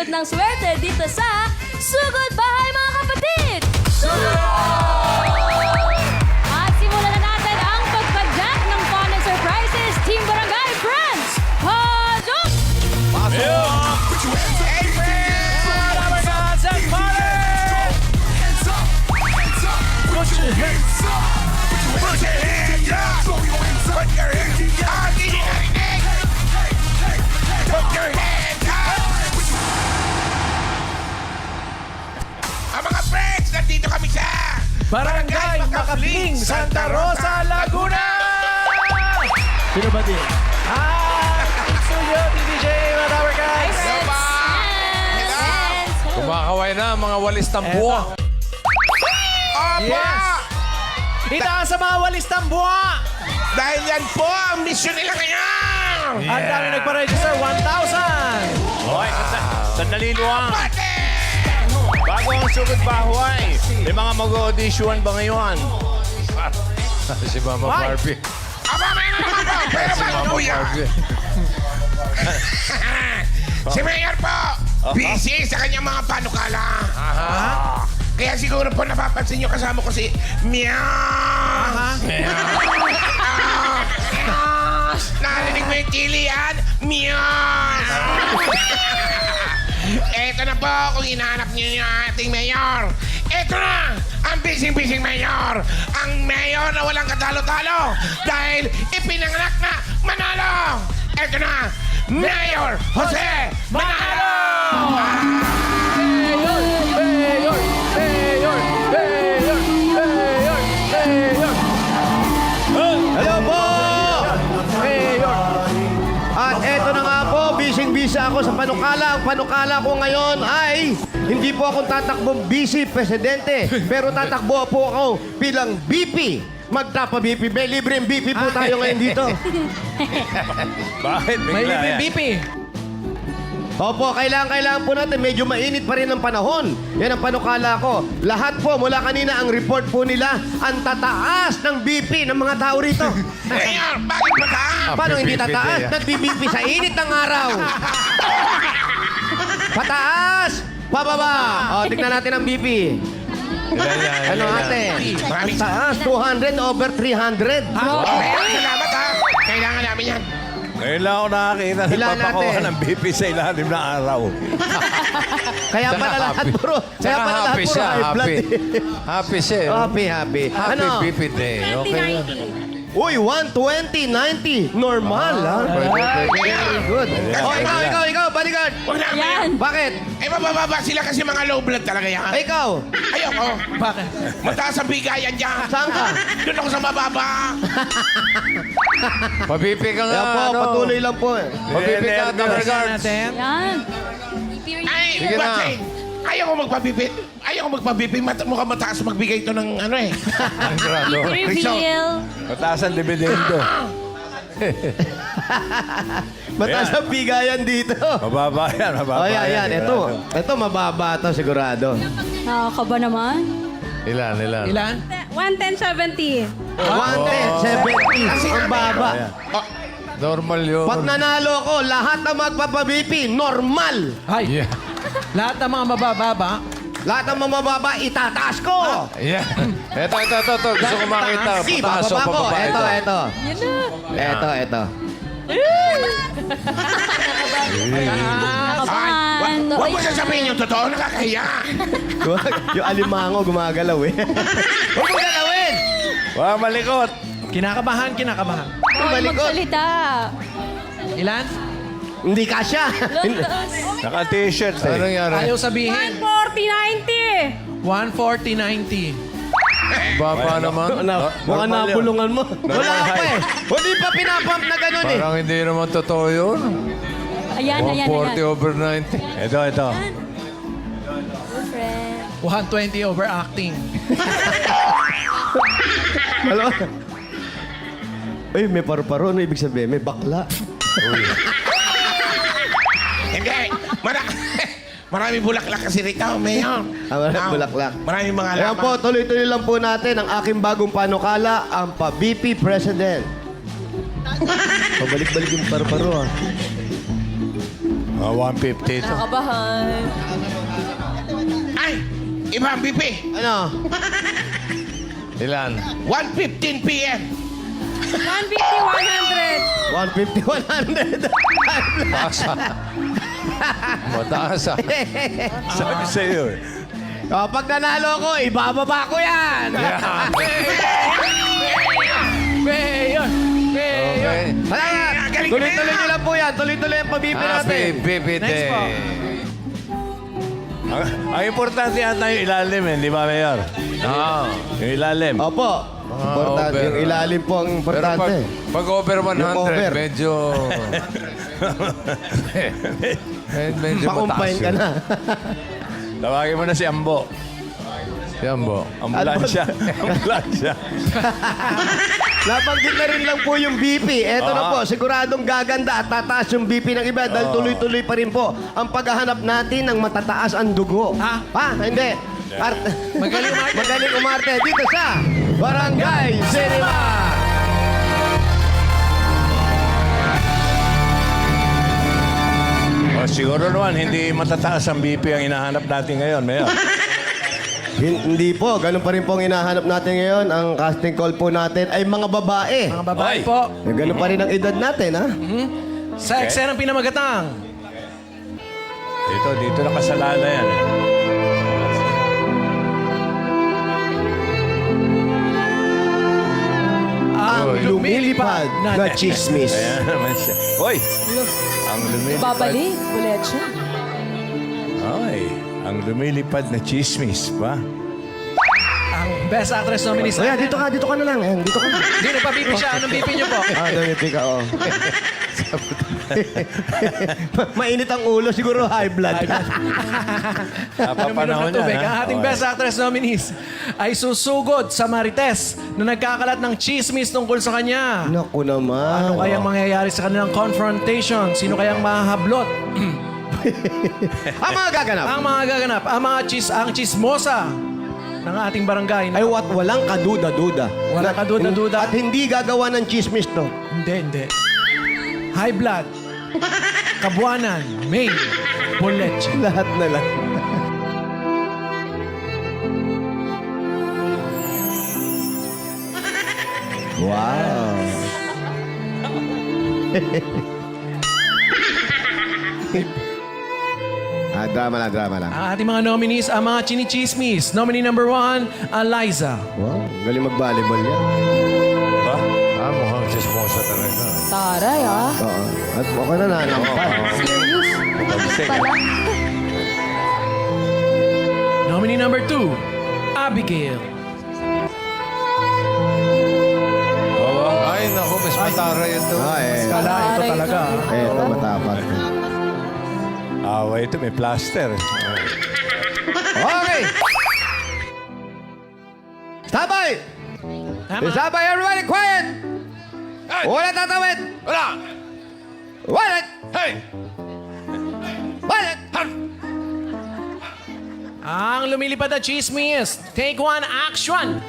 maghugot ng swerte dito sa Sugod Bahay mga kapatid! At simulan na natin ang pagpadyak ng fun and surprises. Team Barangay Friends, pasok! Hey, friends! Put your hands up! Put your hands up! Put your hands up! Put your hands up! Ang mga friends, nandito kami sa Barangay Makapling, Santa Rosa, Laguna! Sino ba din? Studio, DJ, whatever guys! Kumakaway na mga walis tambua. Opo! Yes! Itaas sa mga walis tambua! Dahil yan po ang mission nila ngayon! Ang dami nagpa-register, 1,000! Okay, sandali luwang. Pati! Bago ang sugod bahay, may mga mag-audition ba ngayon? Si Mama Why? Barbie. Aba, may naman po! Pero Si Mama maluya! Barbie. Si Mayor po, busy sa kanyang mga panukala. Kaya siguro po napapansin nyo kasama ko si Meow. Narinig mo yung kilian? Meow. Eto na po kung hinahanap nyo yung ating Mayor. Eto na ang bising-bising Mayor. Ang Mayor na walang katalo-talo dahil ipinanganak na manalo. Eto na, Mayor Jose Manalo! Hello po! At eto na nga po, bising-busy ako sa panukala. Ang panukala ko ngayon ay hindi po akong tatakbong vice presidente, pero tatakbo po ako bilang BP. Magtapa-BP. May libreng BP po tayo ngayon dito. Bakit May bigla libre yan? BP. Opo, kailangan po natin. Medyo mainit pa rin ang panahon. Yan ang panukala ko. Lahat po, mula kanina ang report po nila, ang tataas ng BP ng mga tao rito. Mayor, bakit mataas? Paano hindi BP tataas? day, ah. Nag-BP sa init ng araw. Pataas! Pababa! O, tignan natin ang BP. Ano ate? Maraming Taas, 200 over 300. Mayor, salamat ha. Kailangan namin yan. Ngayon lang ako nakakita ng Ilan papakuha natin? ng BP sa ilalim ng araw. Kaya pala lahat puro. Kaya pala lahat happy puro siya, high blood. happy. Happy siya. eh. Happy, happy. Happy Ano? BP Day. Okay yan. Uy, 120, 90. Normal, ha? Very good. Oh, ikaw, bodyguard. Huwag na, Mayor. Yan! Bakit? Eh, mabababa sila kasi mga low blood talaga yan. Ikaw, Ayoko. Bakit? Mataas ang bigayan dyan. saan ka? Doon ako sa mababa. Pabipi ka nga. Kaya po, ano? patuloy lang po. Pabipi ka, Kabargard. natin. Yan! Ay, Sige na. Batsing. Ayoko magpabibit. Ayoko magpabibit. Mukhang mataas magbigay ito ng ano eh. Ang grado. Reveal! Mataas ang dividendo. Mataas ang bigayan dito. Mababa yan, mababa Oh, yan. sigurado. Ito mababa to sigurado. Nakakaba naman. Ilan? Ilan? 110.70. 110, 70. Ang baba. Oh, Normal yun. Pag nanalo ko, lahat ng magpapabipi, normal. Ay, Yeah. lahat ng mga mabababa. Lahat ng mamababa, itataas ko. Yeah. Ito. Gusto ko makita. Pataas o Ibababa ko. pababa Ito. Yan na! Ito. Nakabahan! Huwag mo sasabihin yung totoo. Nakakahiya. Yung alimango gumagalaw eh. Huwag mo galawin. Wala malikot. Kinakabahan. Huwag Malikot. magsalita! Ilan? Hindi kasya. Naka-t-shirt Ano eh. nangyari? Ayaw sabihin. 140.90. 140.90. Baba naman. Mukhang Normal yun. napulungan mo. Wala Normal pa eh. height. Hindi pa pinapump na ganun eh. Parang hindi naman totoo yun. Ayan. 140 over 90. Ito. Friend. 120 overacting. Hello? Uy, may paru-paro. Ano ibig sabihin? May bakla. Hindi. Maraming bulaklak kasi rito, Mayor. Maraming bulaklak. Maraming mga Ayan po, laman. tuloy-tuloy lang po natin ang aking bagong panukala, ang pa-BP President. Pabalik-balik yung paru-paro ah. 150 ito. Nakabahan. Ay! Iba ang BP. Ano? Ilan? 1:15 p.m. 150, 100. 150, 100. Taas ah. Mataas ah. Sabi sa'yo. Pag nanalo ko, ibababa ko yan. Mayor! Okay. Salamat. Galing Tuloy-tuloy na. nyo lang po yan. Tuloy-tuloy ang pabibi natin. BPD. Next po. Ang importante yata yung ilalim, di ba, Mayor? Ah. Yung ilalim. Opo. Importante. over. Yung ilalim po ang Pero importante. pag over 100, Yung over. medyo... medyo Pakumpain ka na. Tawagin mo na si Ambo. Yan po. Ambulansya. Ambulansya. Napanggit na rin lang po yung BP. Eto na po, siguradong gaganda at tataas yung BP ng iba dahil tuloy-tuloy pa rin po ang paghahanap natin ng matataas ang dugo. Ha? Hindi. Magaling umarte. Magaling umarte dito sa Barangay Cinema. O, siguro naman, hindi matataas ang BP ang hinahanap natin ngayon, Mayor. Hindi po, ganun pa rin po ang hinahanap natin ngayon. Ang casting call po natin ay mga babae. Mga babae Ay. po. Ganun pa rin ang edad natin, ha? Sa eksenang pinamagatang. Dito nakasalala yan. Eh. Ang Lumilipad na chismis. Ayan naman siya. Hoy! Ang lumilipad. Babalik. Ulit siya. Ay, ang lumilipad na chismis ba? Ang Best Actress nominees. O yan, dito ka na lang. Ayan, dito ka. Hindi, nagpa-BP siya. Anong BP niyo po? Dumiti ka, oh. Mainit ang ulo, siguro high blood. Napapanahon Ng tubig. yan, Ang ha? ating Okay. Best Actress nominees ay susugod sa Marites na nagkakalat ng chismis tungkol sa kanya. Naku naman. Ano kayang mangyayari sa kanilang confrontation? Sino kayang mahahablot? Ang mga gaganap. Ang mga gaganap, ang chismosa ng ating barangay. Ay, walang kaduda-duda. Walang kaduda-duda. At hindi gagawa ng chismis to. Hindi. High blood, kabuanan, main, boleche. Lahat na lang. Wow. Drama lang. Ang ating mga nominees, ang mga chinichismis. Nominee number 1, Eliza. Wow, galing mag-volleyball yan. Ba? Ah, mukhang chismosa talaga. Taray, ah. Oo. At ako na nanampan. Serious. Pabsik. Pala. Nominee number 2, Abigail. Ay, naku, mas matara ito. Kala ito talaga. Ito, matapang. Away ito, may plaster. Okay! Sabay! Tama. Sabay, everybody, quiet! Wala tatawid! Wala! Wala! Hey! Wala! Ang lumilipad na chismis. Take 1, action!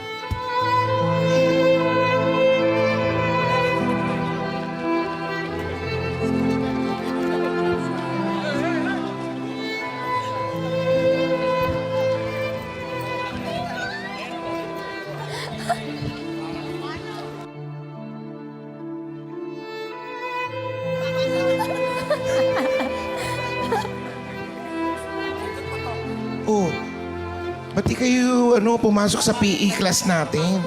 Oh, ba't di kayo pumasok sa PE class natin?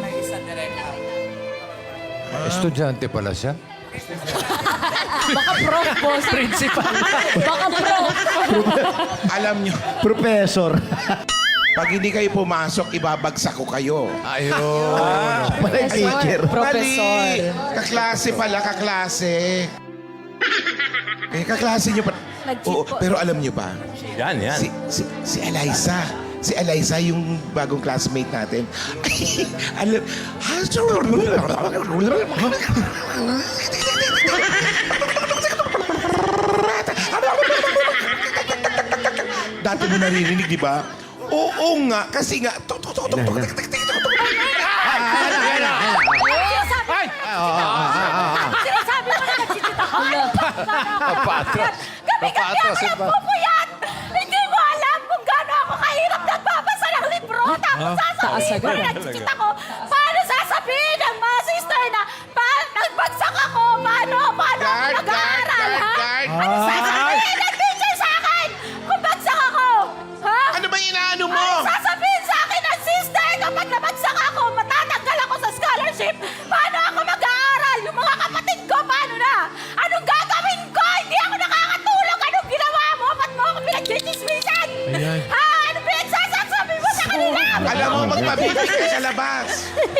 Estudyante pala siya. Baka prof, boss. Principal. Baka prof. Alam nyo, Professor. pag hindi kayo pumasok, ibabagsak ko kayo. Ayun. Pala yung teacher. Professor. Mali. Kaklase pala, kaklase. Kaklase nyo pa. Nag-cheat Oo, po. pero alam nyo ba? Yan. Si Eliza. Si Eliza, yung bagong classmate natin. Alam... Dati mo naririnig, di ba? Oo nga, kasi nga... Sinasabi mo na nagsisit ako. Patras. Papaatras, kami ako nagpupuyat! Hindi mo alam kung gaano ako kahirap nagbabasa ng libro. Tapos sasabihin ko na nagchichit ako. Paano sasabihin ng mga sister na nagbagsak ako? Paano ako Guard, mag-aaral, ha? guard. Ano sasabihin ng teacher sa akin kung bagsak ako? Ha? Ano ba inaano mo? Ano sasabihin sa akin ng sister kapag nabagsak ako, matatanggal ako sa scholarship? Paano ako mag-aaral? Yung mga kapatid ko, paano na? Anong gagawin ko? Hindi ako nakakatulog. Anong ginawa mo? Ba't mo ako pinag-chismisan? Ha? Ano pinagsasasabi mo sa kanila? Alam mo, magpabibig ka sa labas.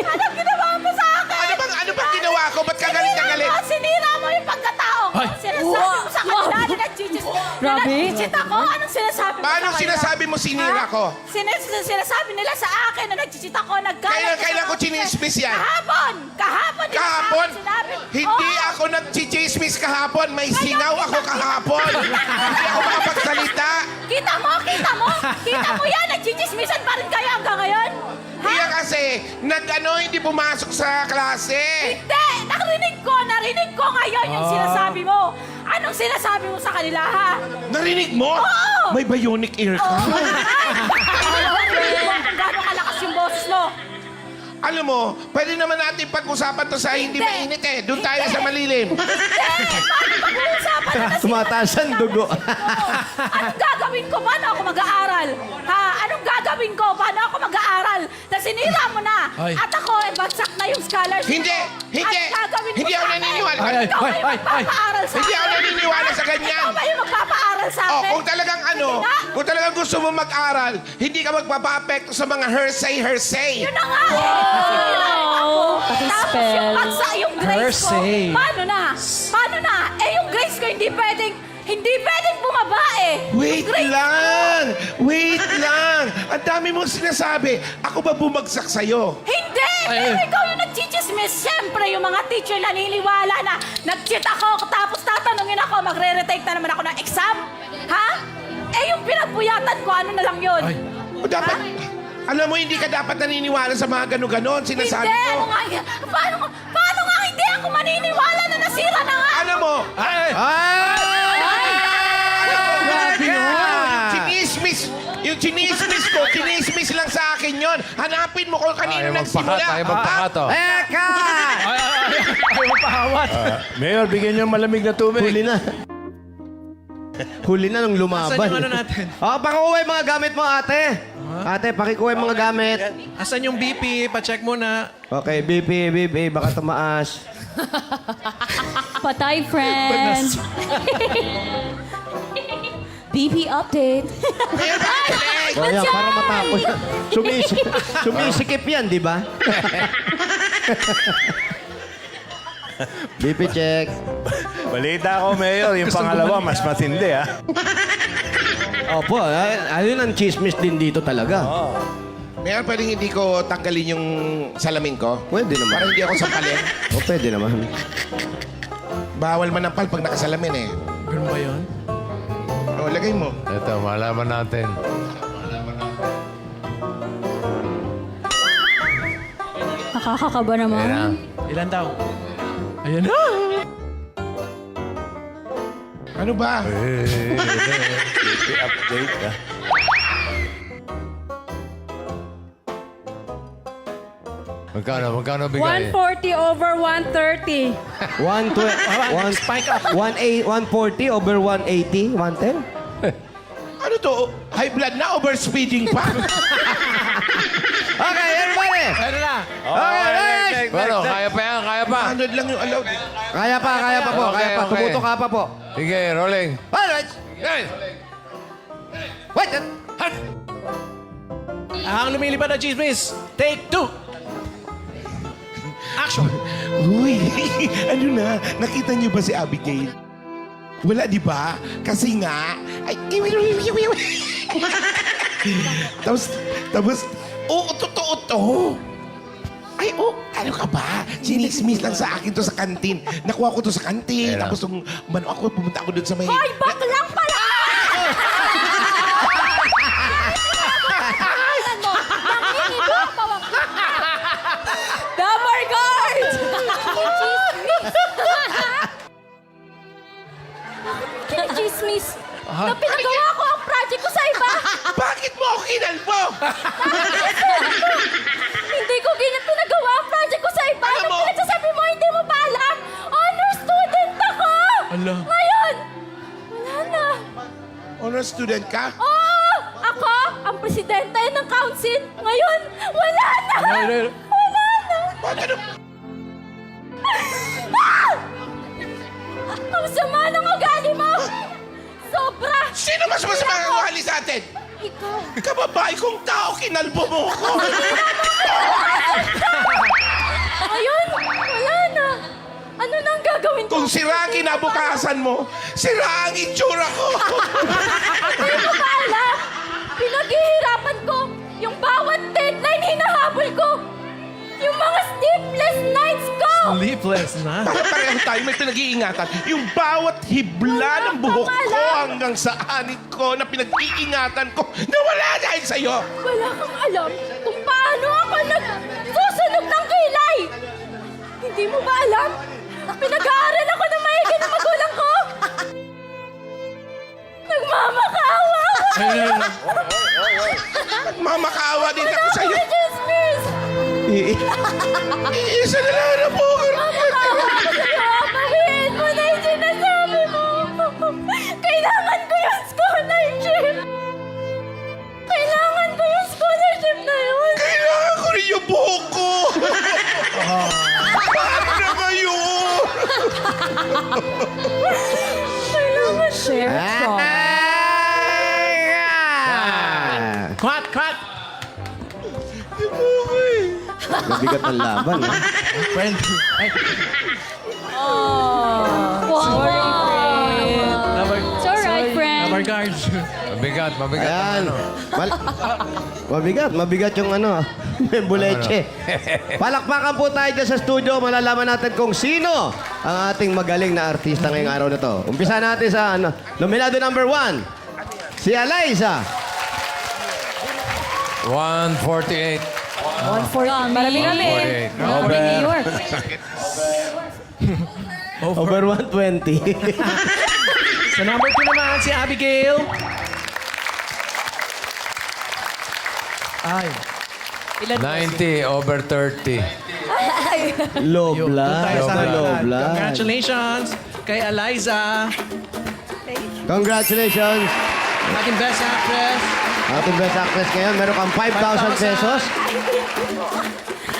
Anong ginawa mo sa akin? Ano bang ginawa ko? Ba't ka galit na galit? Sinira mo yung pagkatao ko. Sinasabi mo sa kanila na nag-chis. Grabe. Nag-chit ako. Anong sinasabi mo Paano sa kanila? sinasabi mo sinira Ha? ko? Sinasabi nila sa akin na nag-chit ako. Kailan ko chinismis yan? Kahapon! Kahapon! yung Kahapon? sinabi. Hindi Oo. ako nagchichismis kahapon. May singaw ako kahapon. Hindi ako makapagsalita. Kita mo! Kita mo! Kita mo yan! Nag-chichismisan pa rin kayo hanggang ngayon? Ha? Kaya kasi, hindi pumasok sa klase. Hindi! Narinig ko ngayon yung sinasabi mo. Anong sinasabi mo sa kanila, ha? Narinig mo? Oo! May bionic ear ka. Oo. Narinig mo kung gaano kalakas yung boses mo. Alam mo, pwede naman natin pag-usapan to sa hindi mainit eh. Doon tayo sa malilim. Paano pag-uusapan na Tumataas ang dugo. Anong gagawin ko? Paano ako mag-aaral? Ha? Anong gagawin ko? Paano ako mag-aaral? Na sinira mo na. Ay. At ako, bagsak na yung scholarship Hindi! ko. Hindi! Anong gagawin mo Hindi sa ako akin? naniniwala. Ay, Ikaw ba yung ay, magpapaaral sa Hindi akin? ako naniniwala sa ganyan. Ikaw ba yung magpapaaral sa Oh, akin? kung talagang Sige nga. kung talagang gusto mo mag-aral, hindi ka magpapa-apekto sa mga hearsay. Yun na nga eh. Ako. Tapos Pakispell. yung bagsak yung grades ko. Hearsay. Paano na? Paano na? Eh yung grades ko hindi pwedeng bumaba eh. Wait Yung grades Wait lang! Ang dami mong sinasabi. Ako ba bumagsak sa'yo? Hindi! Pero ikaw yung nagchichismis. Siyempre, yung mga teacher naniniwala na nag-cheat ako, tapos tatanungin ako, magre-retake na naman ako ng exam. Ha? Eh, yung pinagpuyatan ko, ano na lang yun? O dapat, alam mo, hindi ka dapat naniniwala sa mga gano-ganon. Sinasabi Hindi! ko. Ano nga, paano nga hindi ako maniniwala na nasira na nga? Alam mo, Ay! Grabe yung chinismis lang sa akin yon. Hanapin mo kung kanino Ayaw nagsimula. magpakat, ayaw magpakat, oh. Eka! Ayaw magpahawat. Mayor, bigyan niyo ng malamig na tubig. Huli na. Huli na nung lumaban. Asan yung ano natin? Pakikuha yung mga gamit mo, ate. Ate, pakikuha yung mga gamit. Asan yung BP? Pa-check mo na. Okay, BP, baka tumaas. Patay, friends. BP update. Mayor, bakit? O yan, para matapos. Sumisikip yan, di ba? BP check. Balita ko, Mayor, yung pangalawa, mas matindi, ha? Opo, ayun ang chismis din dito talaga. Mayor, pwedeng hindi ko tanggalin yung salamin ko? Pwede naman. Para hindi ako sampalin. O, pwede naman. Bawal manampal pag nakasalamin eh. Ganun ba yun? O, lagay mo. Ito, malaman natin. Nakakakaba Ayan na. naman. Ilan daw? Ayan na! Ano ba? BP update, ha? Magkano bigay? 140 over 130. 120, Spike up. 140 over 180, 110? Ano to? High blood na? Overspeeding pa? Okay, everybody! Ano na? Okay, next! Pero, kaya pa yan, kaya pa. 100 lang yung allowed. Kaya pa po, Okay, kaya pa. okay. Tumuto ka pa po. Sige, rolling. Alright! Wait! Ang lumilipad na chismis. Take 2. Action. Uy, ano na? Nakita niyo ba si Abigail? Wala, di ba? Kasi nga... Ay, tapos, oo, totoo to. Ay, oh, ano ka ba? Sinismis lang sa akin to sa kantin. Nakuha ko to sa kantin. Ayan. Tapos, nung pumunta ako doon sa may... Hoy, baklang pala! Damar guard! chismis na pinagawa ko ang project ko sa iba. Bakit mo ako kinalbo? Hindi ko pinagawa ang project ko sa iba. Alam Anong mo- pinagsasabi mo? Hindi mo ba alam? Honor student ako! Ala. Ngayon, wala na. Honor student ka? Oo! Ako, ang presidente ng council. Ngayon, wala na! Wala na! Bakit ano? Ah! Ang sama ng ugali mo! Sobra! Sino mas masama ang ugali sa atin? Ikaw. Kababae kong tao, kinalbo mo ako. Ngayon, wala na. Ano nang gagawin ko? Kung sira ang kinabukasan mo, sira ang itsura ko. Hindi mo ba alam? Pinaghihirapan ko yung bawat deadline hinahabol ko. Yung mga sleepless nights ko. Sleepless na. Bakit pareho tayo may pinag-iingatan? Yung bawat hibla ng buhok kang ko alam. hanggang sa anit ko na pinag-iingatan ko, nawala dahil sa'yo. Wala kang alam kung paano ako nagsusunog ng kilay. Hindi mo ba alam? Pinag-aaral ako ng maigi ng magulang ko. Nagmamakaawa ako. Mamakaawa din ako sa'yo. Ako chismis. Isa na lang na po. Mamakaawa ako sa'yo. Pahihin mo na yung sinasabi mo. Kailangan ko yung scholarship. Kailangan ko yung scholarship na yun. Kailangan ko rin yung buhok ko. Paano na ngayon? Kailangan Share trauma. Cut, cut! Yung buhok ko eh. Mabigat ang laban, ha? Friend. Ay, Sorry, friend. number, It's alright, friend. number guard. Mabigat, mabigat. Ayan. Mabigat yung ano, membuleche. Palakpakan po tayo dyan sa studio. Malalaman natin kung sino ang ating magaling na artista ngayong araw na to. Umpisa natin sa nominado number 1. Si Eliza. 148. 140. Marami kami. 48. Marami New York. Over 120. Sa number 2 naman, si Abigail. Ay. 90 over 30. Low Doon blood. tayo sa Low hagdan. blood. Congratulations kay Eliza. Congratulations. Ating best actress. Ating best actress ngayon, meron kang 5,000 pesos.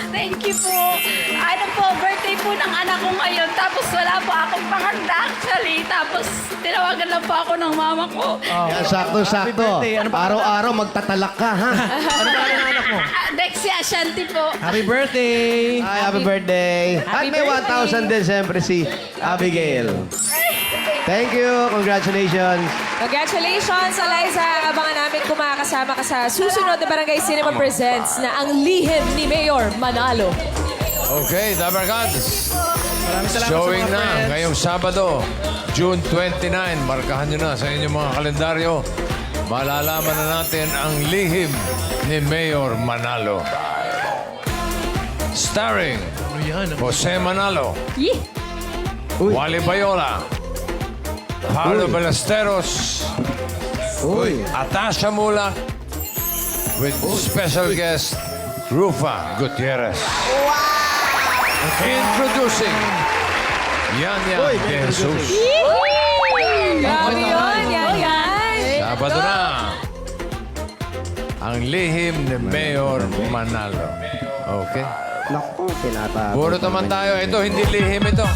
Thank you po. Ano po, birthday po ng anak ko ngayon. Tapos wala po akong panganda actually. Tapos tinawagan lang po ako ng mama ko. Yan, sakto-sakto. Happy birthday. Ano ba- Araw-araw magtatalak ka, ha? Ano ba ang anak mo? Dexia Ashanti po. Happy birthday! Hi, happy birthday. At may 1,000 din siyempre si Abigail. Thank you. Congratulations. Congratulations, Eliza. Abangan namin kung makakasama ka sa susunod na Barangay Cinema Presents na ang lihim ni Mayor Manalo. Okay, Dabarkads. Maraming salamat Showing sa mga na friends. ngayong Sabado, June 29. Markahan nyo na sa inyong mga kalendaryo. Malalaman na natin ang lihim ni Mayor Manalo. Starring Ano yan? Jose Manalo, Yee! Wally Bayola, Paolo Ballesteros, Uy. Atasha Mulak, with special guest Rufa Gutierrez. Introducing Yanya Uy, De Jesus. Grabe yun, yan. Sabado na. Ang lihim ni Mayor Manalo. Okay. Naku, tinatapos. Puro naman tayo. Ito, hindi lihim ito.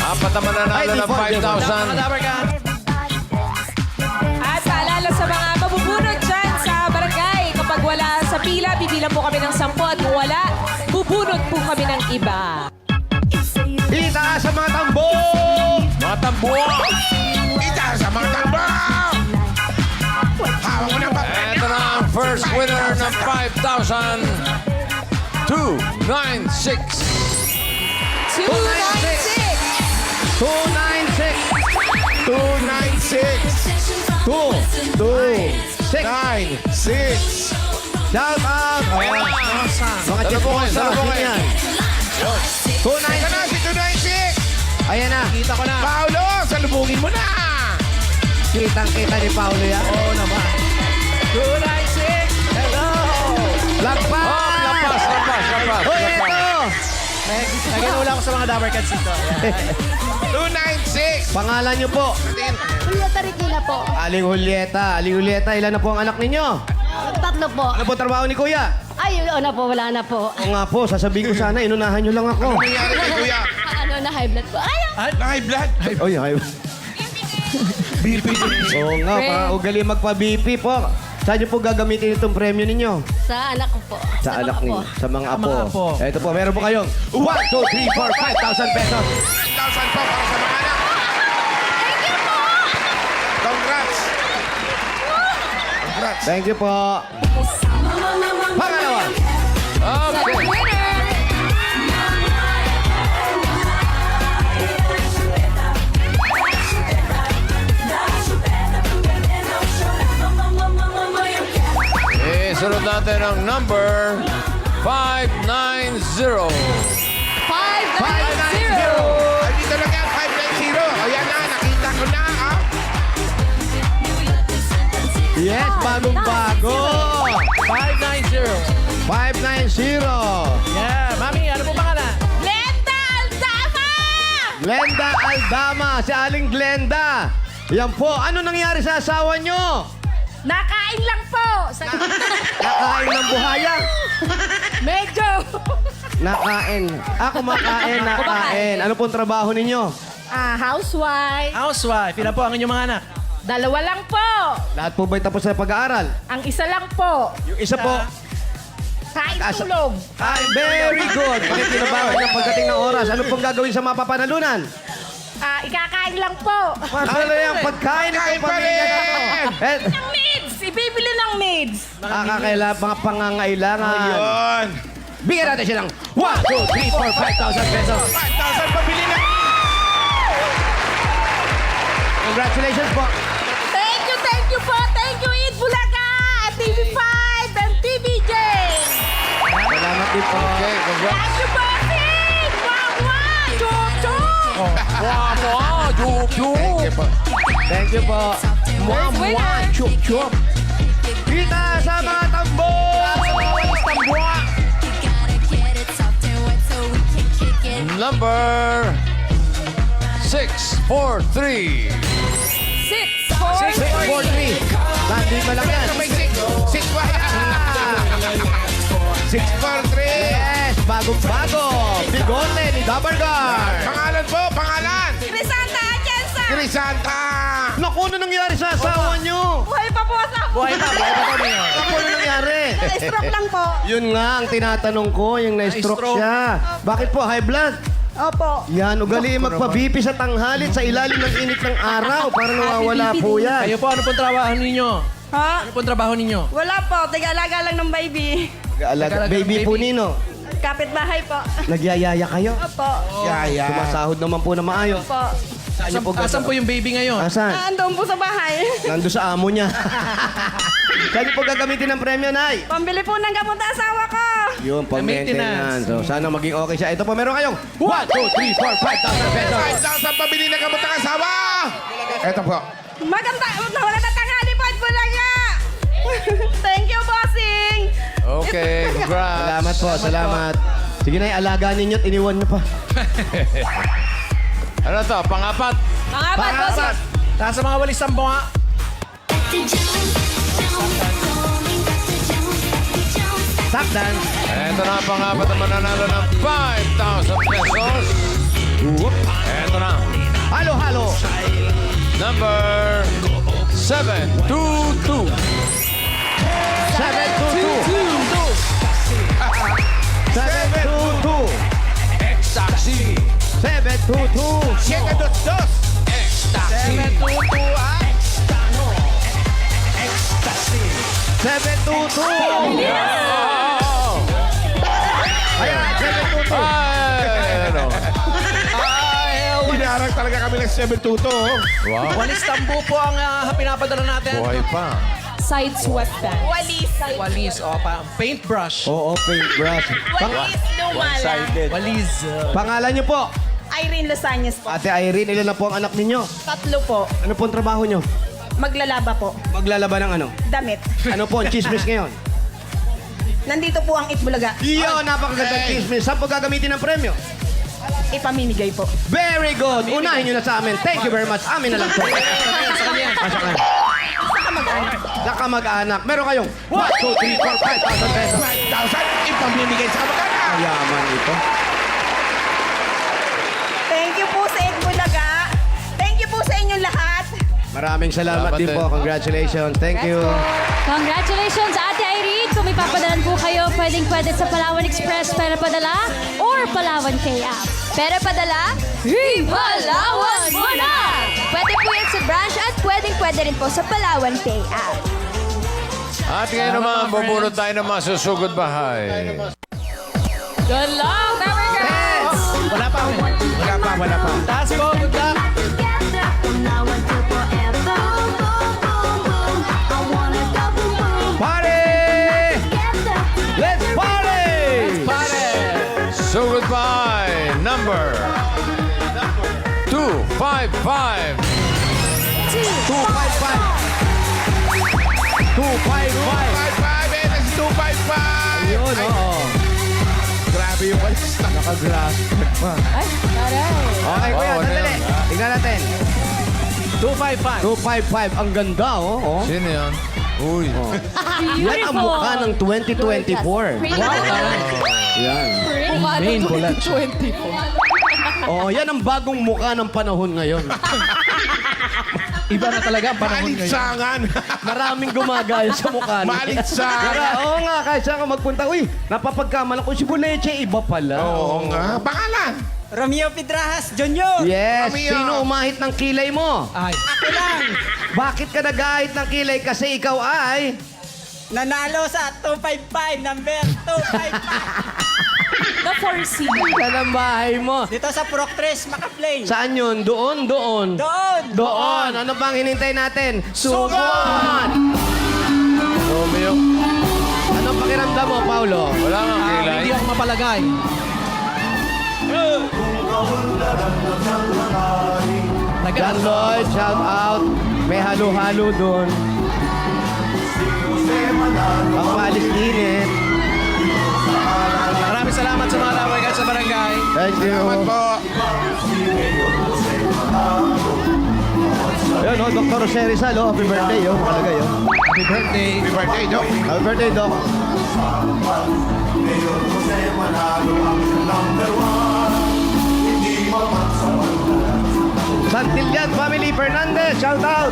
Apat naman na nalo ng 5,000. At paalala sa mga mabubunod dyan sa barangay, kapag wala sa pila, bibilang po kami ng 10 at kung wala, bubunod po kami ng iba. Itaas sa mga tambo! Mga tambuha! Itaas sa mga tambang! Hawak mo na ba? Ito na ang first winner ng 5,000. 296. 296! 296! 296! 9, 6. Shout out! Ayan. Mga Talabungin, chismosa, talabungin. yan. Ika na, 296! si 296! Ayan na. Kita ko na. Paolo, salubungin mo na! Kitang-kita ni Paolo yan. Oo naman. 296! Hello! Lagpas! Lapas. Hoy, ito! Naging ko sa mga Dabber Cats dito. Ayan. 296! Pangalan niyo po? Julieta Regina po. Aling Julieta. Aling Julieta, ilan na po ang anak ninyo? Tatlo po. Ano po trabaho ni Kuya? Ay, na po, wala na po. Oo nga po, sasabihin ko sana, inunahan niyo lang ako. Nangyari kay Kuya? Ano na high blood po? Ay, High blood? Oy, ay. BP. Oo nga, ugali magpa-BP po. Saan niyo po gagamitin itong premyo ninyo? sa anak ko po. Sa anak ninyo, sa mga apo. mga apo. Ito po, meron po kayong 1, 2, 3, 4, 5,000 pesos. 1,000 po para sa mga anak. Thank you po! Congrats! Congrats! Thank you po. Pangalawa. Okay. Winner! Sunod natin ang number 590. 590! Ay, dito lang yan, 590. Ayan na, nakita ko na, ah. Yes, bagong-bago. 590. 590. Yeah, Mami, ano po pangalan? Glenda Aldama! Glenda Aldama, si Aling Glenda. Yan po, ano nangyari sa asawa nyo? Nakain lang po! Nakain ng buhaya? Medyo! Nakain. Kumakain. Ano pong trabaho ninyo? Housewife. Housewife. Ilan po ang inyong mga anak? 2 lang po. Lahat po ba'y tapos na pag-aaral? Ang isa lang po. Yung isa po, Kain tulog. ay, very good. Bakit tinabangan niya pagdating ng oras? Ano pong gagawin sa mapapanalunan? Ikakain lang po. Ano na yung pagkain ng Pagkain pa pamilya rin! nyo? Ng needs. Ibibili ng needs. Mga pangangailangan. Yun. Bigyan natin siya ng 1, 2, 3, 4, 5,000 pesos. 5,000 pabili na. Congratulations po. Thank you po. Thank you, Eid Bulaga, TV5, and TVJ. Salamat din po. Okay, congrats. Thank you, bossing! Wow! Chup-chup! Thank you po. First winner! Chup, chup. Kita sa mga tambo! Number 643. 643! 643. Nandito lang yan. May 643. Yes, bagong-bago. Bigote ni Dabargar. Pangalan po, pangalan. Crisanta Atienza! Crisanta. Naku, ano nangyari sa asawa nyo? Buhay pa po sa... Buhay pa kami. Naku, ano nangyari? Stroke lang po. Yun nga ang tinatanong ko, yung na-stroke Na-stroke. siya. Bakit po? High blood? Opo. Yan, ugali magpa-BP sa tanghalit sa ilalim ng init ng araw. Parang nawawala po yan. Kayo po, ano pong trabaho ninyo? Ha? Ano pong trabaho ninyo? Wala po. Tiga-alaga lang ng baby. Alaga, baby po nino. Kapit-bahay po. Nagyayaya kayo? Opo. Yaya. Sumasahod naman po na maayos. Opo. Asan po yung baby ngayon? Asan? Andun po sa bahay. Nando sa amo niya. Saan niyo po gagamitin ng premyo, Nay? Pambili po ng gamot na asawa ko. Yung pang maintenance. maintenance. So, sana maging okay siya. Ito po, meron kayong 1, 2, 3, 4, 5,000 pesos. 5,000 pabili na gamot ng asawa. Ito po. Maganda. Nawala na tanghali po. Bulaga. Thank you, bossing. Okay, congrats. Salamat po, salamat. Sige na, alaga ninyo at iniwan niyo pa. Ano to? Pangapat? Pangapat, bossing! Taas sa mga walis ng bunga. Tap dance. Ito na ang pangapat na mananalo ng 5,000 pesos. Ito na. Halo, halo. Number 722. 722. 722. Ex-taxi. 722. 722. Ex-taxi. 722. Ayan, 722. Ay, ano? Hinarang talaga kami ng 722. Wow. Walis tambo po ang pinapadala natin. Buhay pa. Side swept band. Walis. Walis, o paintbrush. Oo, paintbrush. Walis lumala. Walis. Pangalan niyo po? Irene Lasañas po. Ate Irene, ilan na po ang anak ninyo? 3 po. Ano pong trabaho niyo? Maglalaba po. Maglalaba ng ano? Damit. Ano po ang chismis ngayon? Nandito po ang Itbulaga. Iyo, napakagandang chismis. Saan po gagamitin ng premyo? Ipamimigay po. Very good. Unahin nyo na sa amin. Thank you very much. Amin na lang po. Sa kanya. Sa kamag-anak. Meron kayong 1, 2, 3, 4, 5,000 pesos. 5,000 ipamimigay sa kamag-anak. Yaman ito. Thank you po sa Itbulaga. Thank you po sa inyong lahat. Maraming salamat Salamat din din. po. Congratulations. Thank you. Congratulations, Ate Irene! Kung may papadalan po kayo, pwede sa Palawan Express, Pera Padala, or Palawan K-App. Pera padala? Palawan mo na! Pwede po yan sa branch at pwede rin po sa Palawan Pay app. At ngayon naman, bubulot tayo ng masusugod bahay. Good luck, Power Girls! Wala pa. Taas po, good luck. Party! Let's party! Sugod bahay, number 255. 255. 255. 255 and it's 255. Yun, oo. Grabe yung walis. Nakagrass pa. Ay, taray. Okay, kuya, Oo, sandali. ano yun? Tingnan natin. 255. 255. Ang ganda, oh. Sino yan? Uy. Yan ang mukha ng 2024. Yan. Main bullet. Oh, yan ang bagong mukha ng panahon ngayon. Iba na talaga ang panahon ngayon. Malinsangan. Maraming gumagaya sa mukha niya. Malinsangan. Oo nga, kahit saan ka magpunta. Uy, napapagkaman ako si Buleche, iba pala. Oo nga. Pangalan. Romeo Pedrajas Jr. Yes, Kami, sino umahit ng kilay mo? Ay, Ako lang. Bakit ka nag-ahit ng kilay? Kasi ikaw ay... Nanalo sa 255, number 255. The 4C. Saan ang bahay mo? Dito sa Proctres, Macaplane. Saan yun? Doon? Doon. Doon! Ano bang hinintay natin? Sugod! Romeo. Anong pakiramdam mo, Paulo? Wala nga kilay. hindi ako mapalagay. John Lloyd, shout out. May halo-halo doon. Pangpalis init. Maraming salamat sa mga laway sa barangay. Thank you. Salamat po. Ayun, oh, Dr. Jose Rizal, oh. Happy birthday, oh. Makalagay, oh. Happy birthday. Happy birthday, Doc. Happy birthday, Doc. Santillan Family Fernandez, shout out.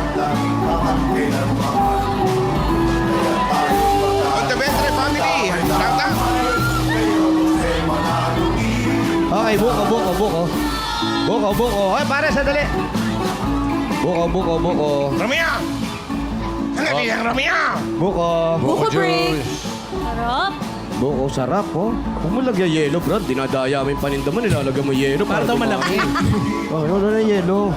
Monteventre family. Shout out. Okay, buko. Buko. Hoy, pare, sandali. Buko. Romeo. Ano yung Romeo? Buko. Buko break. Juice. Sarap. Buko, sarap, oh. Huwag mo lagyan yelo, bro. Dinadaya mo yung paninda mo, nilalagyan mo yelo. Para daw malaki. Oh, wala na yelo.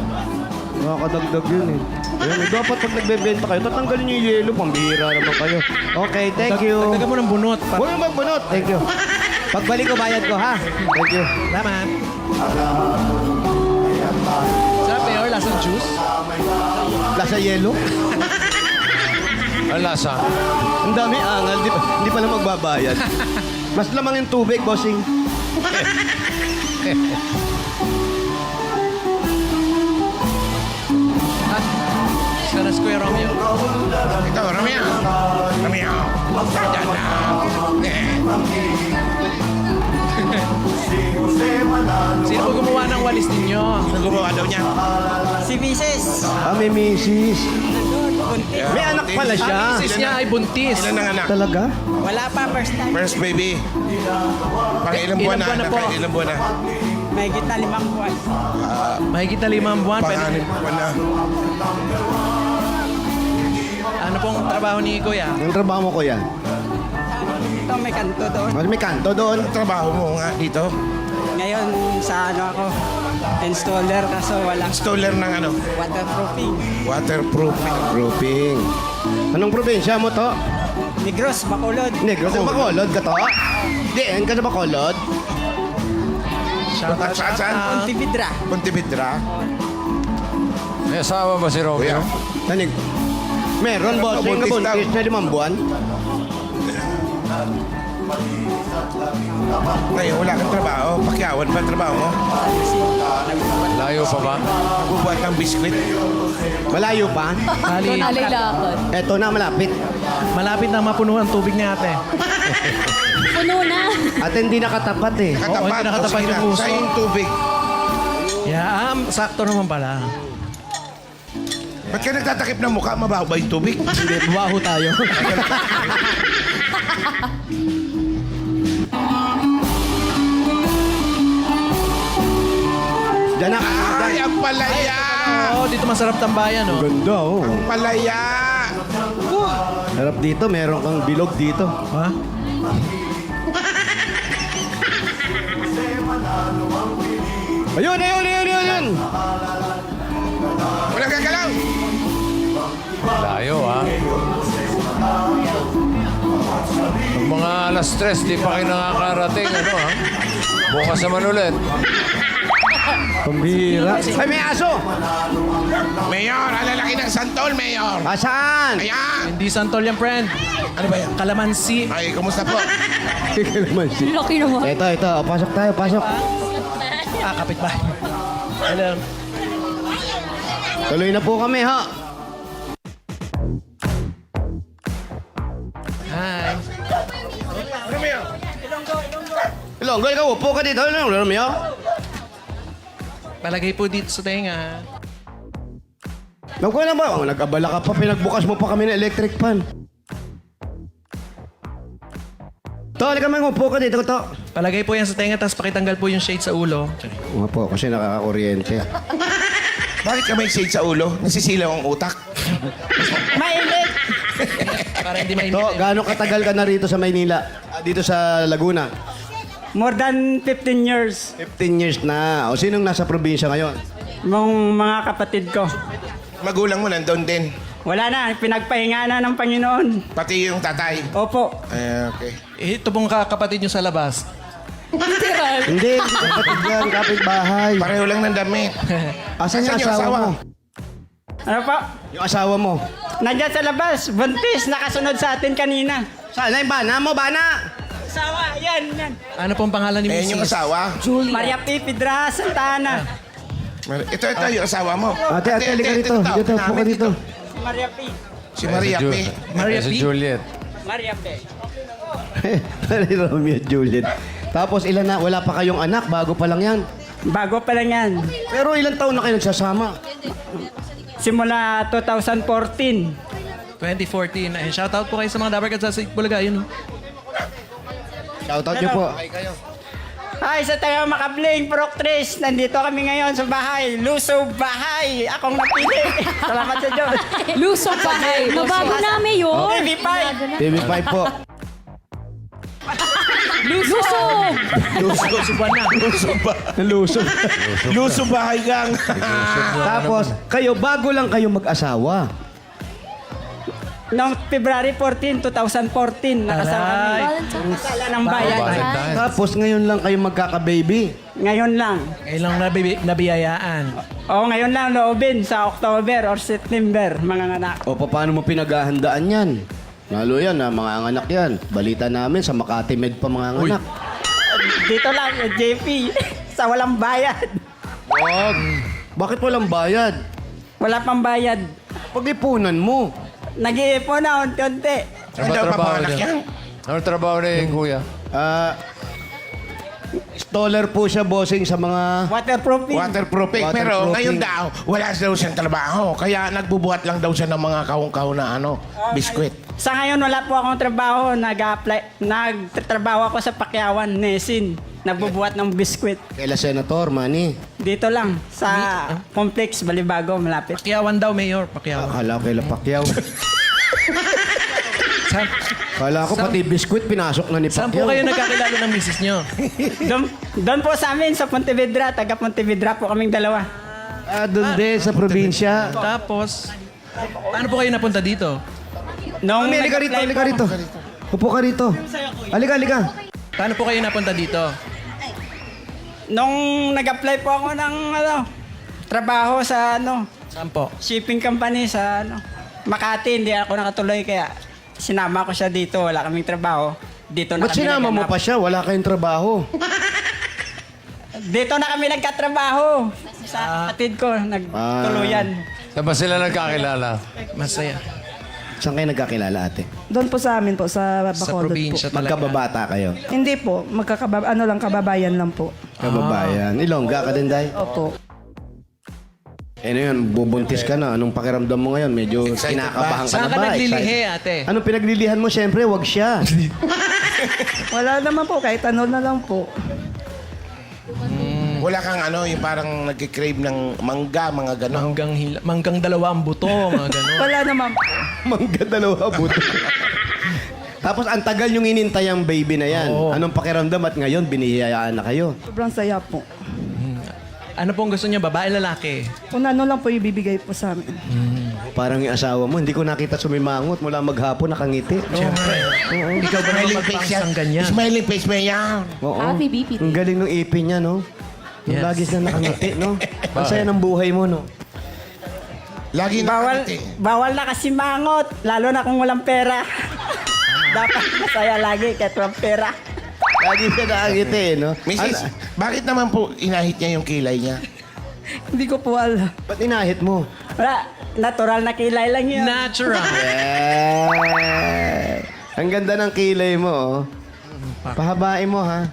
Nakakadagdag yun, eh. Ayan, dapat pag nagbebenta kayo, tatanggalin niyo yung yelo. Pambihira naman kayo. Okay, thank you. Dagdagan mo ng bunot. Huwag mo magbunot. Thank you. Pagbalik ko, bayad ko, ha? Thank you. Salamat. Sarap, Mayor. Lasang juice. Lasa yelo? Ang lasa. Ang dami angal. Hindi pa na magbabayad. Mas lamang yung tubig, bossing. Saras Kuya Romeo. Ito, Romeo. Romeo. Diyan na. Sino po gumawa ng walis ninyo? Ano gumawa daw niya? Si Mrs. May misis. May anak pala siya. Ang misis niya ay buntis. Ilan ang anak? Talaga? Wala pa, first time. First baby. Pang ilang buwan na? Ilang buwan na po? Ilang buwan na? May gitna 5 buwan. Mahigit na 5 buwan. Pwede. Pang-anim buwan na. Ano pong trabaho ni Kuya? Yung trabaho mo, kuya? Ito may kanto doon. May kanto doon. Ang trabaho mo nga dito? Ngayon sa ako, installer kaso walang Installer ng ano? waterproofing. Waterproofing. Roofing. Anong probinsya mo to? Negros, Bacolod. Negros. Sa Bacolod ka to? Diyan ka sa Bacolod? Shout out, Saan? Pontevedra. Pontevedra. May asawa ba si Romeo? Tanig. Meron, bossing. Buntis daw. Kabuntis na 5 buwan. Ngayon, wala kang trabaho. Pakyawan ba ang trabaho mo? Layo pa ba? Nagbubuhat ng biskwit. Malayo pa. Bali, Alilakad. Eto na, malapit. malapit na mapuno ang tubig ni ate. Puno na. At hindi nakatapat eh. Katapat. hindi nakatapat Sige yung na, puso. Sa yung tubig. Yeah, sakto naman pala. Ba't ka nagtatakip ng mukha? Mabaho ba yung tubig? Hindi, baho tayo. Diyan na. Ay, ang palaya! Oo, dito masarap tambayan, oh. Ganda, oh. Palaya! Harap dito, meron kang bilog dito. Ha? Ayun, ayun, ayun, ayun! Walang gagalaw! Layo, ha? Pag mga alas 3, di pa kayo nakakarating, ano, ha? Bukas naman ulit. Pambira. Ay, may aso! Mayor, ang lalaki ng santol, Mayor! Saan? Ayan! Hindi santol yan, friend. Ano ba yan? Kalamansi. Ay, kumusta po? Laki naman. Ito. Pasok tayo, pasok. Ah, kapitbahay. Hello. Tuloy na po kami, ha? Hi. Romeo! Ilonggo, ikaw, upo ka dito. Ano, Romeo? Palagay po dito sa tenga. Naku na ba? Nag-abala ka pa, pinagbukas mo pa kami ng electric fan. To, halika man, upo ka dito, to. Palagay po yan sa tenga, tapos pakitanggal po yung shade sa ulo. Nga po, kasi nakaka-kuryente. Bakit ka may shade sa ulo? Nasisilaw ang utak? Mainit! Para hindi mainit. To, gaano katagal ka na rito sa Maynila? Dito sa Laguna? More than 15 years. 15 years na. O, sinong nasa probinsya ngayon? Mong mga kapatid ko. Magulang mo nandun din. Wala na, pinagpahinga na ng Panginoon. Pati yung tatay. Opo. Ay, okay. Ito pong kapatid nyo sa labas. Hindi, kapatid yan, kapitbahay. Pareho lang ng damit. Asan yung Asan yung asawa asawa? mo? Ano po? Yung asawa mo? Nandiyan sa labas, buntis, nakasunod sa atin kanina. Saan? Yung bana mo, bana? Asawa, yan. Ano pong pangalan ni Ayan yung Mrs.? asawa. Maria P. Pedra Santa Ana. Ito, yung asawa mo. Ate, halika dito. Dito, upo ka dito. Maria P. Si Maria P. Maria Si P? Juliet. Maria P. Romeo at Juliet. Tapos ilan na, wala pa kayong anak, bago pa lang yan. Bago pa lang yan. Pero ilang taon na kayo nagsasama? Simula 2014. 2014. Ay, shoutout po kayo sa mga Dabarkad sa Bulaga. Yun, oh. Shoutout niyo po. Hi sa taga Makabling, Proctres. Nandito kami ngayon sa bahay. Lusob bahay. Akong napili. Salamat sa Diyos. Lusog pa. Mabago na, Mayor. TV5. TV5 po. Lusog! Suban na. Nalusog. Luso bahay gang. Tapos, kayo, bago lang kayo mag-asawa. Noong February 14, 2014, nakasama kami. Sala ng bayan. Valentine. Tapos ngayon lang kayo magkaka-baby. Ngayon lang. Kailang nabiyayaan. Oo, ngayon lang loobin sa October or September, mga anak. O paano mo pinaghahandaan yan? Lalo yan, mga anak yan. Balita namin sa Makati Med pa mga anak. Dito lang, JP, sa walang bayad. Wag. Bakit walang bayad? Wala pang bayad. Pag-ipunan mo. Nag-iipon na unti-unti. Ano ba trabaho niya? Ano trabaho ni Kuya? Installer po siya, bossing, sa mga... Waterproofing. Waterproofing. Pero Waterproofing. ngayon daw, wala daw siyang trabaho. Kaya nagbubuhat lang daw siya ng mga kahong-kahong na biskwit. Sa ngayon, wala po akong trabaho. Nagtatrabaho ako sa Pakyawan, Nesin. Nagbubuhat ng biskwit. Kaila Senator, Manny. Dito lang, sa Complex, Balibago, malapit. Pakyawan daw, Mayor. Pakyawan. Akala ko kaila Pacquiao. Saan, Akala ko pati biskwit pinasok na ni saan po Pacquiao. kayo nagkakilala ng misis nyo? Doon po sa amin, sa Pontevedra. Taga Pontevedra po kaming dalawa. Doon din sa probinsya. Tapos, paano po kayo napunta dito? Nung Halika rito, halika rito. Upo ka rito. Halika, halika. Paano po kayo napunta dito? Nung nag-apply po ako ng trabaho sa Saan po? shipping company sa Makati. Hindi ako nakatuloy kaya sinama ko siya dito. Wala kaming trabaho. Dito na Ba't kami sinama mo naghanap. pa siya? Wala kayong trabaho. Dito na kami nagkatrabaho. Sa kapatid ko, nagtuluyan. Saan ba sila nagkakilala? Masaya. Saan kayo nagkakilala, ate? Doon po sa amin po, sa Sa Bacolod probinsya po. talaga. Magkababata kayo. Hindi po, kababayan lang po. Kababayan. Ilongga ka din, Day? Opo. Ano yun, bubuntis ka na. Anong pakiramdam mo ngayon? Medyo Excited kinakabahan ka Saan na ka ba? naglilihi, Excited? ate? Anong pinaglilihan mo? Siyempre, wag siya. Wala naman po, kahit ano na lang po. Wala kang yung parang nagkikrave ng mangga, mga gano'n. Manggang dalawa ang buto, mga gano'n. Wala naman po. Mangga dalawa buto. Tapos ang tagal yung inintay ang baby na yan. Oo. Anong pakiramdam at ngayon binihiyayaan na kayo? Sobrang saya po. Ano pong gusto niya, babae, lalaki? Kung ano lang po ibibigay po sa amin. Parang yung asawa mo, hindi ko nakita sumimangot mula maghapon nakangiti. Siyempre. Ikaw ba naman Smiling face yan. magpangsang ganyan? Smiling face, Mayor. Oo. Happy BPT. Ang galing ng ipin niya, no? Yung Yes. lagi siya nakangiti, no? Ang saya ng buhay mo, no? Lagi Bawal na kasi mangot. Lalo na kung walang pera. Dapat masaya lagi kahit walang pera. Lagi siya nakangiti, no? Mrs., bakit naman po inahit niya yung kilay niya? Hindi ko po alam. Ba't inahit mo? Wala. Natural na kilay lang yun. Natural. Yeah. Ang ganda ng kilay mo, oh. Pahabain mo, ha?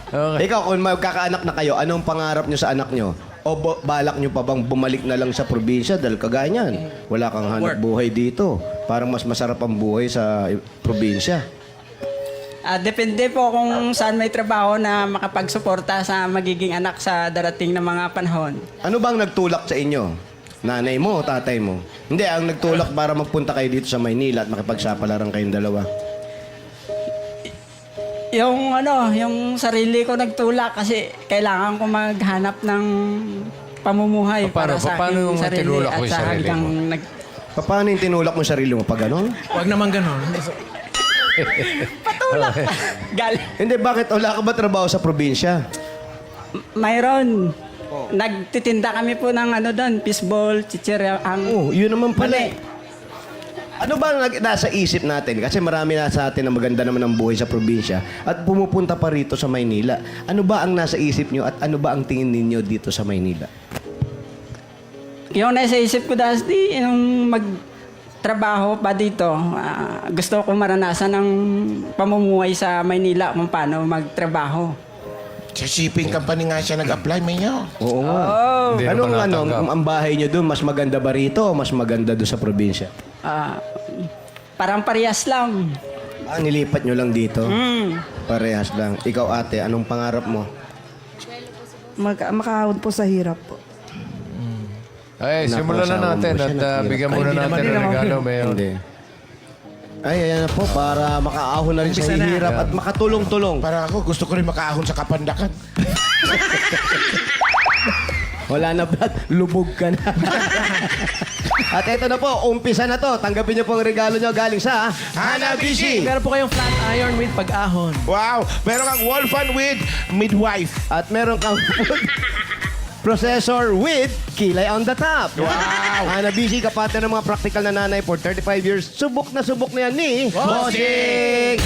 Okay. Ikaw, kung magkakaanak na kayo, anong pangarap nyo sa anak nyo? O balak nyo pa bang bumalik na lang sa probinsya dahil kaganyan? Wala kang hanap Work. buhay dito. Parang mas masarap ang buhay sa probinsya. Depende po kung saan may trabaho na makapagsuporta sa magiging anak sa darating na mga panahon. Ano bang nagtulak sa inyo? Nanay mo o tatay mo? Hindi, ang nagtulak para magpunta kayo dito sa Maynila at makipagsapalaran kayong dalawa. Yung sarili ko nagtulak kasi kailangan ko maghanap ng pamumuhay para sa Paano yung aking sarili tinulak mo at yung sa sarili hanggang mo? Paano yung tinulak mo sarili mo pag gano'n? Huwag naman gano'n. Hindi, bakit? Wala ka ba trabaho sa probinsya? Mayroon. Nagtitinda kami po ng doon, fishball, chichirya, Oh, yun naman pala. Mali. Ano ba ang nasa isip natin? Kasi marami na sa atin na maganda naman ang buhay sa probinsya at pumupunta pa rito sa Maynila. Ano ba ang nasa isip nyo at ano ba ang tingin ninyo dito sa Maynila? Yung nasa isip ko dati, yung magtrabaho pa dito, gusto ko maranasan ng pamumuhay sa Maynila kung paano magtrabaho. Sa shipping company nga siya nag-apply, Mayor. Oo nga. Hindi na pa natanggap. Ang bahay nyo doon, mas maganda ba rito o mas maganda doon sa probinsya? Parang parehas lang. Nilipat nyo lang dito? Parehas lang. Ikaw ate, anong pangarap mo? Makahawad po sa hirap po. Ay, Naku, simulan na asawa mo natin siya, at naghirap bigyan ka. muna Hindi natin naman ng regalo, Mayor. Hindi. Ay, ayan na po, para makaahon na rin sa Umpisa na. hirap at makatulong-tulong. Para ako, gusto ko rin makaahon sa kapandakan. Wala na ba? Lubog ka na. At eto na po, umpisa na to. Tanggapin niyo po ang regalo niyo galing sa Hanabishi! Meron po kayong flat iron with pag-ahon. Wow! Meron kang wall fan with midwife. At meron kang food processor with kilay on the top. Wow! Hanabishi, kapatid ng mga practical na nanay for 35 years. Subok na yan ni Bossing!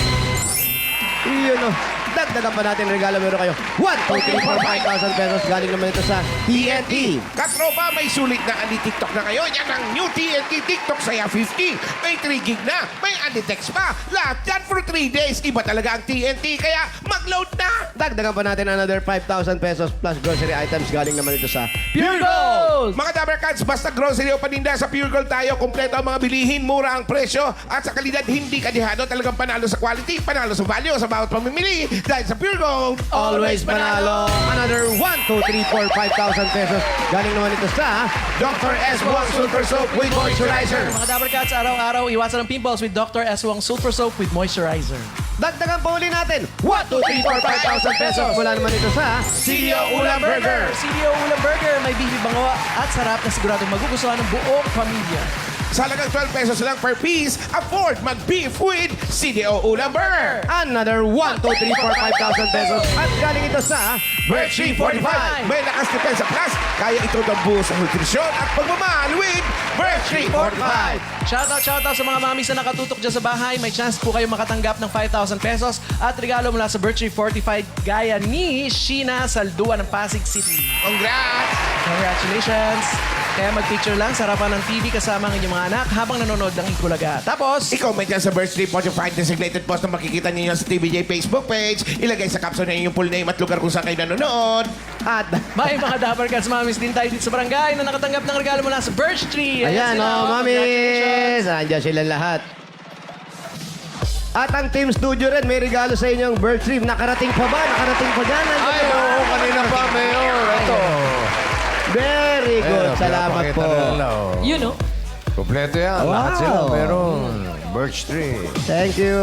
Iyon o. Dagdagan pa natin ang regalo. Meron kayo 1, 2, 3, 4, 5,000 pesos. Galing naman ito sa TNT. Katropa, may sulit na anti-TikTok na ngayon. Yan ang new TNT TikTok Saya 50. May 3 gig na, may anti-text pa. Lahat yan for 3 days. Iba talaga ang TNT, kaya mag-load na! Dagdagan pa natin another 5,000 pesos plus grocery items. Galing naman ito sa Pure Gold! Mga Dabarcats, basta grocery o paninda sa Pure Gold tayo. Kompleto ang mga bilihin, mura ang presyo. At sa kalidad, hindi kadihado. Talagang panalo sa quality, panalo sa value, sa bawat pamimili. Dahil sa Pure Gold, Always Panalo. Another 1, 2, 3, 4, 5,000 pesos. Galing naman ito sa Dr. S. Wong Super Soap with Moisturizer. Mga Dabber Cats, araw-araw, iwasan ang pimples with Dr. S. Wong Super Soap with Moisturizer. Dagdagan pa uli natin 1, 2, 3, 4, 5,000 pesos. Mula naman ito sa CEO Ulam Burger. CDO Ulam Burger, may bibi bangawa at sarap na siguradong magugustuhan ng buong pamilya. Sa halagang 12 pesos lang per piece, afford mag-beef with CDO Ulam Burger. Another 1, 2, 3, 4, 5,000 pesos. At galing ito sa Birch 345. May lakas depensa plus, kaya ito dambu sa nutrisyon at pagmamahal with Birch 345. Shoutout sa mga mamis na nakatutok dyan sa bahay. May chance po kayo makatanggap ng 5,000 pesos at regalo mula sa Birch 45 gaya ni Sheena Saldua ng Pasig City. Congrats! Congratulations! Kaya mag-picture lang sa harapan ng TV kasama ang inyong mga anak habang nanonood ng Ikulaga. Tapos, I-comment yan sa Birch 345 designated post na makikita ninyo sa TVJ Facebook page. Ilagay sa caption na yung full name at lugar kung saan kayo nanonood. at may mga Dapper Cats mamis din tayo dito sa barangay na nakatanggap ng regalo mula sa Birch Tree. ayan, sila, oh, mamis. Andiyan sila lahat. At ang Team Studio rin, may regalo sa inyong Birch Tree. Nakarating pa ba? Nakarating pa dyan? Nandiyan Ay, ba? oo, kanina pa, Mayor. Ito. Very good. Ayan, Salamat pinapakita po. na nila, oh. Yun, oh. Kompleto yan. Wow. Lahat sila meron. Birch tree. Thank you.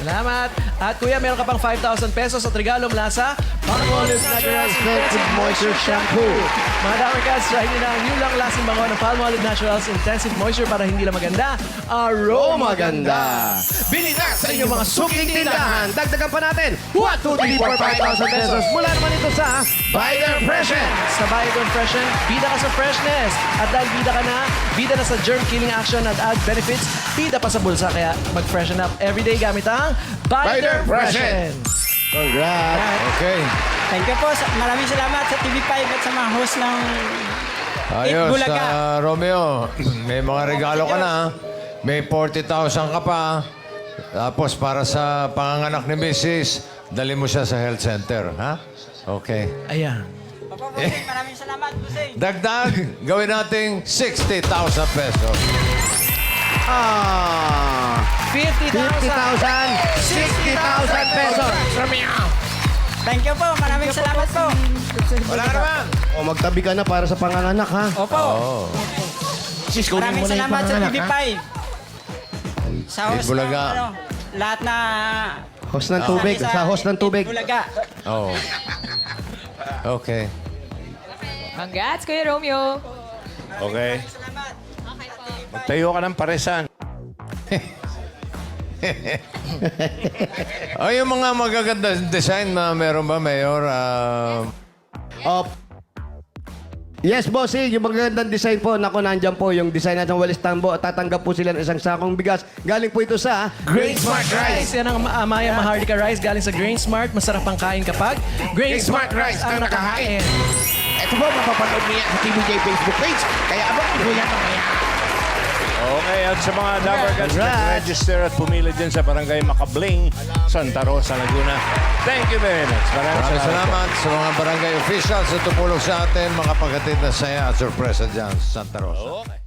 Salamat. At kuya, meron ka pang 5,000 pesos at regalo mula sa Palmolive Naturals Intensive Moisture Shampoo. Mga Dapper Cats, try nyo na ang new long-lasting bango ng Palmolive Naturals Intensive Moisture para hindi lang maganda, aroma ganda. Bili na sa Sa inyong mga suking tindahan, dagdagan pa natin 1, 2, 3, 4, 5,000 pesos. Mula naman ito sa Bider Freshen. Sa Biogon Freshen, bida ka sa freshness. At dahil bida na sa germ-killing action at add benefits, bida pa sa bulsa. Kaya mag-freshen up everyday gamit ang Bider Bider Freshen. Freshen. Congrats. Okay. Thank you po. Maraming salamat sa TV5 at sa mga host ng Ayos, Bulaga. Romeo. May mga regalo ka na. May 40,000 ka pa. Tapos para sa panganganak ni Mrs., dali mo siya sa health center. Ha? Okay. Ayan. Opo, Bossing. Maraming salamat, Bossing. Dagdag, gawin nating 60,000 pesos. 50,000. 50,000, 60,000 pesos. Romeo. Thank you po. Maraming salamat po. Wala ka naman. O magtabi ka na para sa panganganak, ha? Opo. Oh. Sis, kunin Maraming mo na yung salamat sa panganak, TV5. ha? Sa host Bulaga. ng, lahat na... Host ng tubig. Sa host ng tubig. Bulaga. Oh. Okay. Congrats, Kuya Romeo. Okay. Magtayo ka ng paresan. Ay, yung mga magaganda design na meron ba, Mayor? Op. Yes, bossing. Yung magagandang design po. Naku, nandyan po yung design natin walis tambo. At tatanggap po sila ng isang sakong bigas. Galing po ito sa Grain Smart Rice. Yan ang Maya Maharlika Rice galing sa Grain Smart. Masarap ang kain kapag Grain Smart Rice ang nakahain. Ito po, mapapanood niya sa TVJ Facebook page. Kaya abang ko yan mamaya. Okay, at sa mga Dapper Cats na register at pumili dyan sa Barangay Macabling, Santa Rosa, Laguna. Thank you very much. Maraming salamat sa mga barangay officials na tumulong sa atin, mga paghatid na saya at sorpresa dyan sa Santa Rosa. Okay.